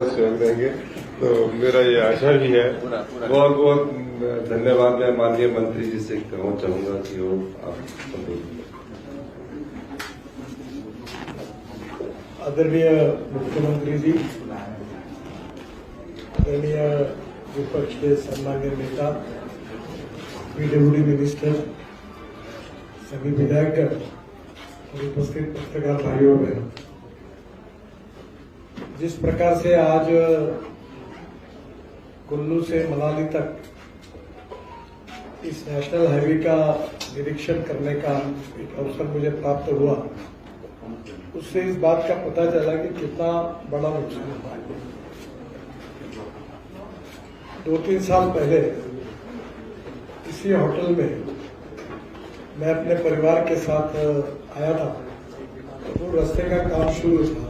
स्वयं रहेंगे। तो मेरा ये आशा भी है। बहुत बहुत धन्यवाद। मैं माननीय मंत्री जी से कहना चाहूंगा कि वो आप आदरणीय मुख्यमंत्री जी, आदरणीय विपक्ष के सम्मानीय नेता, पीडब्ल्यूडी मिनिस्टर, सभी विधायक और उपस्थित पत्रकार भाइयों बहनों, जिस प्रकार से आज कुल्लू से मनाली तक इस नेशनल हाईवे का निरीक्षण करने का एक अवसर मुझे प्राप्त हुआ, उससे इस बात का पता चला कि कितना बड़ा नुकसान हुआ है। 2-3 साल पहले इसी होटल में मैं अपने परिवार के साथ आया था, तो रास्ते का काम शुरू था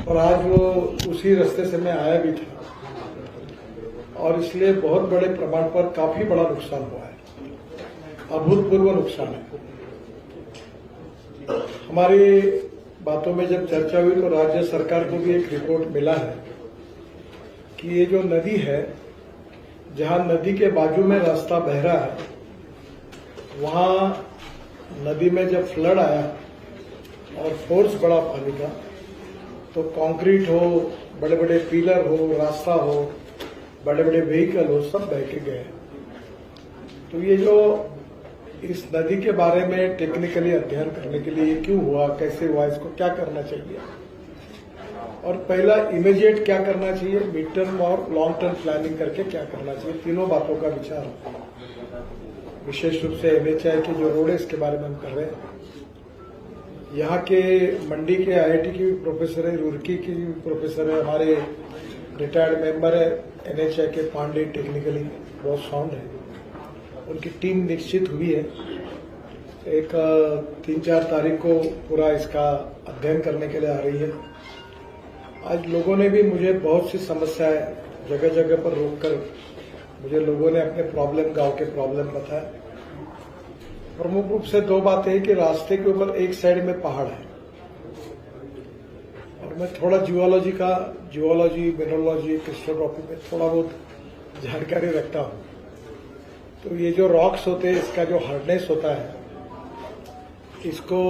और आज वो उसी रास्ते से मैं आया भी था और इसलिए बहुत बड़े प्रमाण पर काफी बड़ा नुकसान हुआ है, अभूतपूर्व नुकसान है। हमारी बातों में जब चर्चा हुई तो राज्य सरकार को भी एक रिपोर्ट मिला है कि ये जो नदी है, जहां नदी के बाजू में रास्ता बह रहा है, वहां नदी में जब फ्लड आया और फोर्स बढ़ा पानी का, तो कंक्रीट हो, बड़े बड़े पिलर हो, रास्ता हो, बड़े बड़े व्हीकल हो, सब बह के गए। तो ये जो इस नदी के बारे में टेक्निकली अध्ययन करने के लिए क्यों हुआ, कैसे हुआ, इसको क्या करना चाहिए और पहला इमीडिएट क्या करना चाहिए, मिड टर्म और लॉन्ग टर्म प्लानिंग करके क्या करना चाहिए, तीनों बातों का विचार विशेष रूप से एनएचआई के जो रोड है इसके बारे में हम कर रहे हैं। यहाँ के मंडी के आईआईटी की प्रोफेसर है, रुड़की की प्रोफेसर है, हमारे रिटायर्ड मेंबर है एनएचआई के पांडे, टेक्निकली बहुत साउंड है, उनकी टीम निश्चित हुई है। एक 3-4 तारीख को पूरा इसका अध्ययन करने के लिए आ रही है। आज लोगों ने भी मुझे बहुत सी समस्याएं जगह जगह पर रोककर मुझे लोगों ने अपने प्रॉब्लम, गांव के प्रॉब्लम बताया। प्रमुख रूप से 2 बातें हैं कि रास्ते के ऊपर एक साइड में पहाड़ है और मैं थोड़ा जियोलॉजी, मिनरोलॉजी, क्रिस्टोग्राफी में थोड़ा बहुत जानकारी रखता हूं। तो ये जो रॉक्स होते हैं, इसका जो हार्डनेस होता है, इसको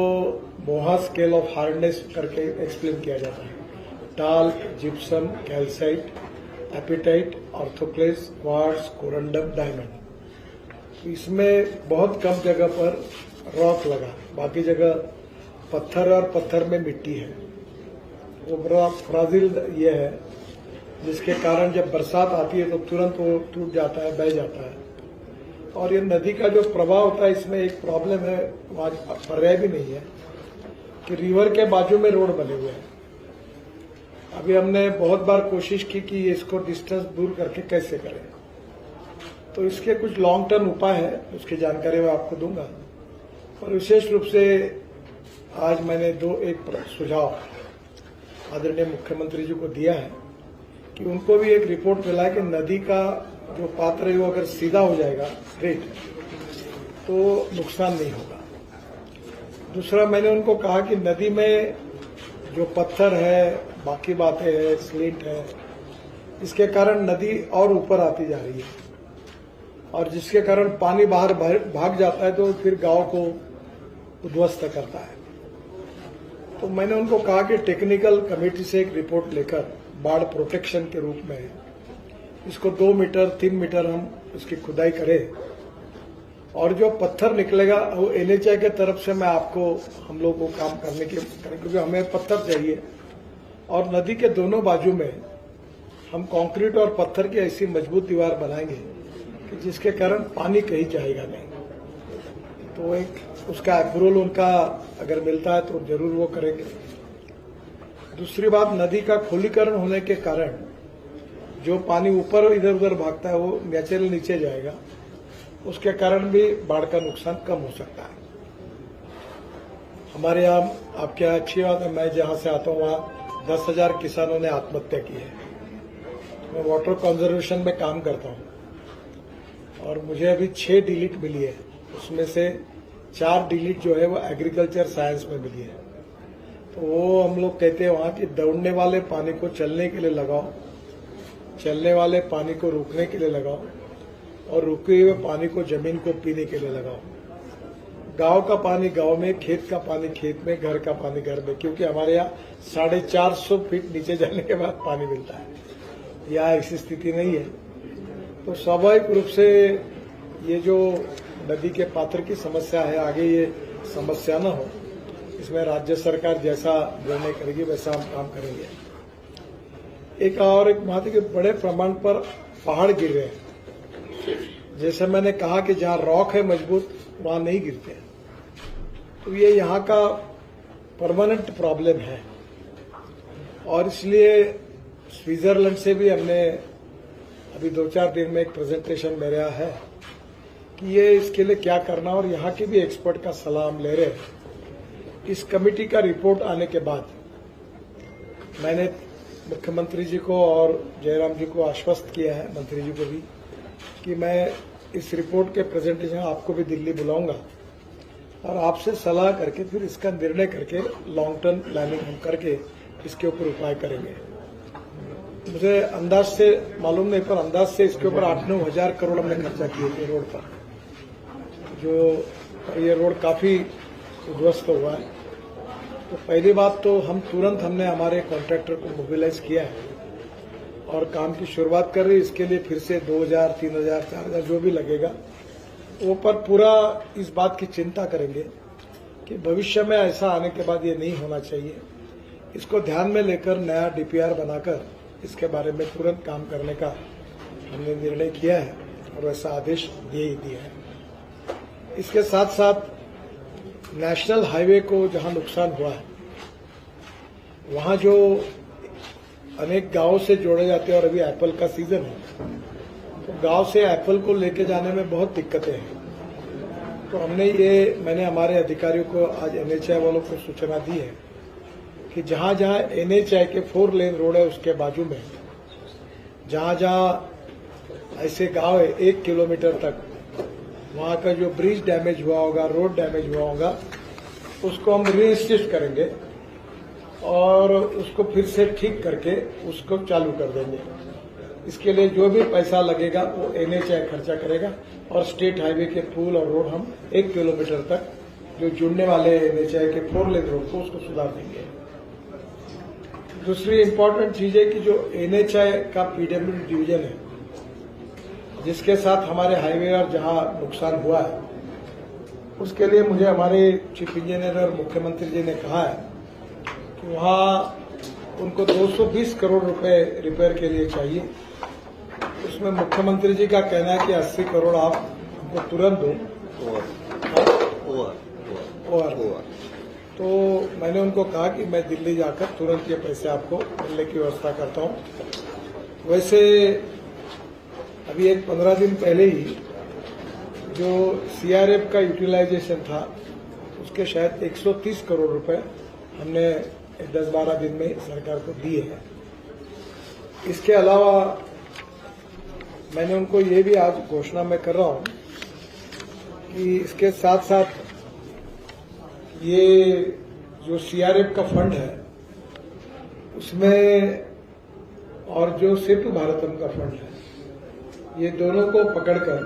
मोहा स्केल ऑफ हार्डनेस करके एक्सप्लेन किया जाता है। Talc, gypsum, calcite, apatite, orthoclase, quartz, corundum, diamond. इसमें बहुत कम जगह पर रॉक लगा, बाकी जगह पत्थर और पत्थर में मिट्टी है। वो बड़ा फ्राजिल ये है, जिसके कारण जब बरसात आती है तो तुरंत वो टूट जाता है, बह जाता है। और ये नदी का जो प्रवाह होता है, इसमें एक प्रॉब्लम है, आज पर्याय भी नहीं है कि रिवर के बाजू में रोड बने हुए हैं। अभी हमने बहुत बार कोशिश की कि इसको डिस्टेंस दूर करके कैसे करें, तो इसके कुछ लॉन्ग टर्म उपाय है, उसकी जानकारी मैं आपको दूंगा। और विशेष रूप से आज मैंने एक सुझाव आदरणीय मुख्यमंत्री जी को दिया है कि उनको भी एक रिपोर्ट मिला है कि नदी का जो पात्र है वो अगर सीधा हो जाएगा स्ट्रेट, तो नुकसान नहीं होगा। दूसरा, मैंने उनको कहा कि नदी में जो पत्थर है, बाकी बातें हैं, स्लिंट है, इसके कारण नदी और ऊपर आती जा रही है और जिसके कारण पानी बाहर भाग जाता है, तो फिर गांव को उद्ध्वस्त करता है। तो मैंने उनको कहा कि टेक्निकल कमेटी से एक रिपोर्ट लेकर बाढ़ प्रोटेक्शन के रूप में इसको 2 मीटर 3 मीटर हम इसकी खुदाई करें और जो पत्थर निकलेगा वो एनएचआई के तरफ से हम लोग को काम करने के करें, क्योंकि हमें पत्थर चाहिए और नदी के दोनों बाजू में हम कंक्रीट और पत्थर की ऐसी मजबूत दीवार बनाएंगे कि जिसके कारण पानी कहीं जाएगा नहीं। तो एक उसका अप्रूवल उनका अगर मिलता है तो जरूर वो करेंगे। दूसरी बात, नदी का खुलीकरण होने के कारण जो पानी ऊपर इधर उधर भागता है वो नेचुरल नीचे जाएगा, उसके कारण भी बाढ़ का नुकसान कम हो सकता है। हमारे यहाँ आपके यहाँ अच्छी बात है, मैं जहां से आता हूं वहां 10,000 किसानों ने आत्महत्या की है। मैं वाटर कंजर्वेशन में काम करता हूं और मुझे अभी 6 डिलीट मिली है, उसमें से 4 डिलीट जो है वो एग्रीकल्चर साइंस में मिली है। तो वो हम लोग कहते हैं वहां कि दौड़ने वाले पानी को चलने के लिए लगाओ, चलने वाले पानी को रुकने के लिए लगाओ और रुके हुए पानी को जमीन को पीने के लिए लगाओ। गांव का पानी गांव में, खेत का पानी खेत में, घर का पानी घर में, क्योंकि हमारे यहाँ 450 फीट नीचे जाने के बाद पानी मिलता है। यहाँ ऐसी स्थिति नहीं है। तो स्वाभाविक रूप से ये जो नदी के पात्र की समस्या है, आगे ये समस्या न हो, इसमें राज्य सरकार जैसा निर्णय करेगी वैसा हम काम करेंगे। एक बात है कि बड़े प्रमाण पर पहाड़ गिर रहे हैं। जैसे मैंने कहा कि जहां रॉक है मजबूत वहां नहीं गिरते हैं, तो ये यहाँ का परमानेंट प्रॉब्लम है। और इसलिए स्विट्जरलैंड से भी हमने अभी 2-4 दिन में एक प्रेजेंटेशन मेरा है कि ये इसके लिए क्या करना, और यहाँ के भी एक्सपर्ट का सलाह हम ले रहे हैं। इस कमेटी का रिपोर्ट आने के बाद मैंने मुख्यमंत्री जी को और जयराम जी को आश्वस्त किया है, मंत्री जी को भी, कि मैं इस रिपोर्ट के प्रेजेंटेशन आपको भी दिल्ली बुलाऊंगा और आपसे सलाह करके फिर इसका निर्णय करके लॉन्ग टर्म प्लानिंग हम करके इसके ऊपर उपाय करेंगे। मुझे अंदाज से मालूम नहीं, पर अंदाज से इसके ऊपर 8-9 हजार करोड़ हमने खर्चा किए थे रोड पर। जो ये रोड काफी उध्वस्त हुआ है। तो पहली बात तो हमने हमारे कॉन्ट्रैक्टर को मोबिलाइज किया है और काम की शुरुआत कर रही है। इसके लिए फिर से 2000, 3000, 4000 जो भी लगेगा वो पर पूरा इस बात की चिंता करेंगे कि भविष्य में ऐसा आने के बाद ये नहीं होना चाहिए। इसको ध्यान में लेकर नया डीपीआर बनाकर इसके बारे में तुरंत काम करने का हमने निर्णय किया है और वैसा आदेश दे ही दिया है। इसके साथ साथ नेशनल हाईवे को जहां नुकसान हुआ है वहां जो अनेक गांवों से जोड़े जाते हैं और अभी एप्पल का सीजन है, तो गांव से एप्पल को लेके जाने में बहुत दिक्कतें हैं। तो मैंने हमारे अधिकारियों को आज एनएचआई वालों को सूचना दी है कि जहां जहां एनएचआई के 4 लेन रोड है उसके बाजू में जहां जहां ऐसे गांव है 1 किलोमीटर तक, वहां का जो ब्रिज डैमेज हुआ होगा, रोड डैमेज हुआ होगा, उसको हम रीइंस्टेट करेंगे और उसको फिर से ठीक करके उसको चालू कर देंगे। इसके लिए जो भी पैसा लगेगा वो एनएचआई खर्चा करेगा और स्टेट हाईवे के पुल और रोड हम 1 किलोमीटर तक जो जुड़ने वाले एनएचआई के 4 लेन रोड को उसको सुधार देंगे। दूसरी इम्पोर्टेंट चीज है कि जो एनएचआई का पीडब्ल्यूडी डिवीजन है जिसके साथ हमारे हाईवे और जहां नुकसान हुआ है, उसके लिए मुझे हमारे चीफ इंजीनियर और मुख्यमंत्री जी ने कहा है कि वहां उनको 220 करोड़ रुपए रिपेयर के लिए चाहिए। उसमें मुख्यमंत्री जी का कहना है कि 80 करोड़ आप उनको तुरंत दो। तो मैंने उनको कहा कि मैं दिल्ली जाकर तुरंत ये पैसे आपको मिलने की व्यवस्था करता हूं। वैसे अभी एक 15 दिन पहले ही जो सीआरएफ का यूटिलाइजेशन था उसके शायद 130 करोड़ रुपए हमने 10-12 दिन में सरकार को दिए हैं। इसके अलावा मैंने उनको ये भी आज घोषणा में कर रहा हूं कि इसके साथ साथ ये जो सीआरएफ का फंड है उसमें और जो सेतु भारतम का फंड है, ये दोनों को पकड़कर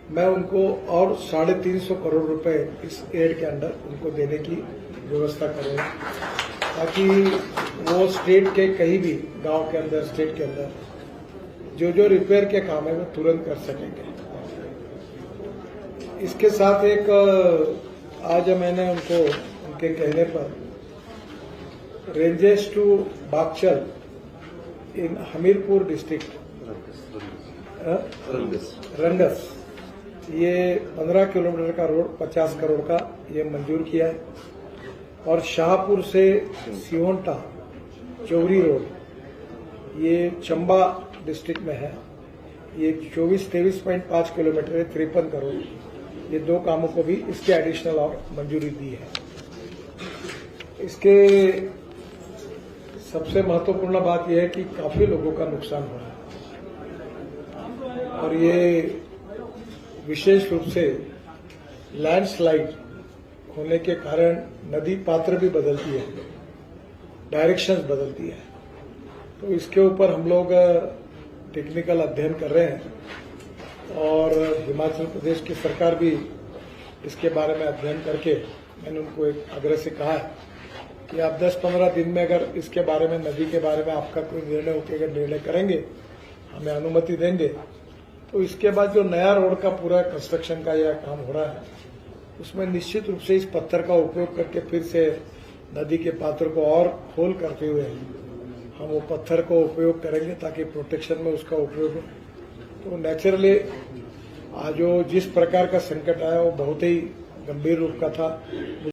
मैं उनको और 350 करोड़ रुपए इस एड के अंदर उनको देने की व्यवस्था करूंगा ताकि वो स्टेट के कहीं भी गांव के अंदर, स्टेट के अंदर जो जो रिपेयर के काम है वो तुरंत कर सकेंगे। इसके साथ एक आज मैंने उनको उनके कहने पर ranges to Bagchal in Hamirpur district Rangas, ये 15 किलोमीटर का रोड 50 करोड़ का ये मंजूर किया है। और शाहपुर से सिहोंटा चौरी रोड ये चंबा डिस्ट्रिक्ट में है, ये 23.5 किलोमीटर है, 53 करोड़। ये 2 कामों को भी इसके एडिशनल और मंजूरी दी है। इसके सबसे महत्वपूर्ण बात यह है कि काफी लोगों का नुकसान हो रहा है और ये विशेष रूप से लैंडस्लाइड होने के कारण नदी पात्र भी बदलती है। डायरेक्शंस बदल दिए हैं। तो इसके ऊपर हम लोग टेक्निकल अध्ययन कर रहे हैं और हिमाचल प्रदेश की सरकार भी इसके बारे में अध्ययन करके मैंने उनको एक आग्रह से कहा है कि आप 10-15 दिन में अगर इसके बारे में, नदी के बारे में आपका कोई निर्णय होकर अगर निर्णय करेंगे, हमें अनुमति देंगे, तो इसके बाद जो नया रोड का पूरा कंस्ट्रक्शन का यह काम हो रहा है, उसमें निश्चित रूप से इस पत्थर का उपयोग करके फिर से नदी के पात्र को और खोल करते हुए हम वो पत्थर को उपयोग करेंगे ताकि प्रोटेक्शन में उसका उपयोग हो। तो नेचुरली आज जो जिस प्रकार का संकट आया वो बहुत ही गंभीर रूप का था।